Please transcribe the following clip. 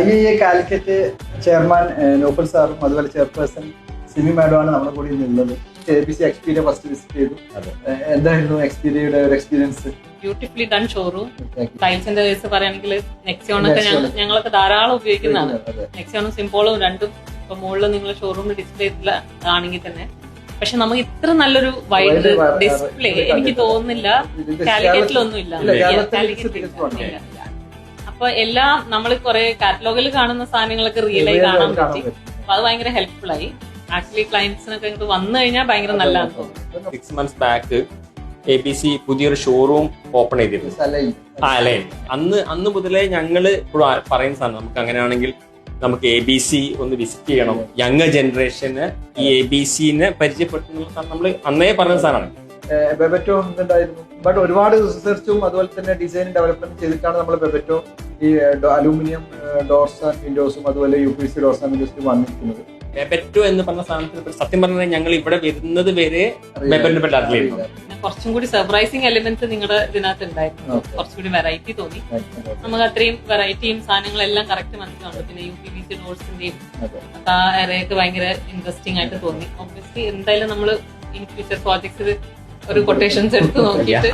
IIA Calicut chairman Naufal സാറും അതുപോലെ chairperson Simi മാഡമാണ് നമ്മുടെ കൂടെ ഇന്നുള്ളത്. ABC എക്സ്പീരിയ ഫസ്റ്റ് വിസിറ്റ് ചെയ്തു. എന്തായിരുന്നു എക്സ്പീരിയയുടെ ഒരു എക്സ്പീരിയൻസ്? Beautifully done showroom. ടൈൽസിന്റെ കേസ് പറയുകയാണെങ്കിൽ നെക്സിയോണൊക്കെ ഞങ്ങളൊക്കെ ധാരാളം ഉപയോഗിക്കുന്നതാണ്. നെക്സിയോണും സിംപോളും രണ്ടും ഇപ്പൊ മുകളിൽ നിങ്ങൾ ഷോറൂമിൽ ഡിസ്പ്ലേ ആണെങ്കിൽ തന്നെ, പക്ഷെ നമുക്ക് ഇത്ര നല്ലൊരു വൈഡ് ഡിസ്പ്ലേ എനിക്ക് തോന്നുന്നില്ല കാലിക്കറ്റിലൊന്നും ഇല്ല. അപ്പൊ എല്ലാം നമ്മൾ കുറെ കാറ്റലോഗിൽ കാണുന്ന സാധനങ്ങളൊക്കെ റിയലായി കാണാൻ പറ്റി. അപ്പൊ അത് ഭയങ്കര ഹെൽപ്ഫുൾ ആയി. ആക്ച്വലി ക്ലയന്റ്സിനൊക്കെ ഇങ്ങോട്ട് വന്നു കഴിഞ്ഞാൽ ഭയങ്കര നല്ലതാണെന്ന് തോന്നുന്നു. 6 months ബാക്ക് ABC പുതിയൊരു ഷോറൂം ഓപ്പൺ ചെയ്തിരുന്നു. അല്ലേ, അന്ന് മുതലേ ഞങ്ങള് പറയുന്ന സാധനം നമുക്ക് അങ്ങനെയാണെങ്കിൽ നമുക്ക് ABC ഒന്ന് വിസിറ്റ് ചെയ്യണം. യങ് ജനറേഷന് ഈ ABCനെ പരിചയപ്പെടുത്തുന്ന നമ്മൾ അന്നേ പറഞ്ഞ സാധനമാണ്. ബെബറ്റോ ഉണ്ടായിരുന്നു. ബട്ട് ഒരുപാട് റിസർച്ചും അതുപോലെ തന്നെ ഡിസൈൻ ഡെവലപ്മെന്റ് ചെയ്തിട്ടാണ് നമ്മൾ ബെബറ്റോ ഈ അലൂമിനിയം ഡോർസ് ആൻഡ് വിൻഡോസും അതുപോലെ UPVC ഡോർസ് ആൻഡ് വിൻഡോസും വന്നിരിക്കുന്നത്. ബെബറ്റോ എന്ന് പറഞ്ഞ സാധനത്തിന് സത്യം പറഞ്ഞാൽ ഞങ്ങൾ ഇവിടെ വരുന്നത് വരെ ബെബറ്റിനെ പറ്റി അറിയില്ലായിരുന്നു. കുറച്ചും കൂടി സർപ്രൈസിങ് എലിമെന്റ്സ് നിങ്ങളുടെ ഇതിനകത്ത് ഉണ്ടായിരുന്നു. കുറച്ചുകൂടി വെറൈറ്റി തോന്നി. നമുക്ക് അത്രയും വെറൈറ്റിയും സാധനങ്ങളെല്ലാം കറക്റ്റ് മനസ്സിലുണ്ട്. പിന്നെ UPVC ഡോർസിന്റെയും ആ എറയൊക്കെ ഭയങ്കര ഇൻട്രസ്റ്റിംഗ് ആയിട്ട് തോന്നി. ഒബ്വിയസ്ലി എന്തായാലും നമ്മൾ ഇൻ ഫ്യൂച്ചർ പ്രോജക്ട്സിൽ ഒരു കൊട്ടേഷൻസ് എടുത്ത് നോക്കിയിട്ട്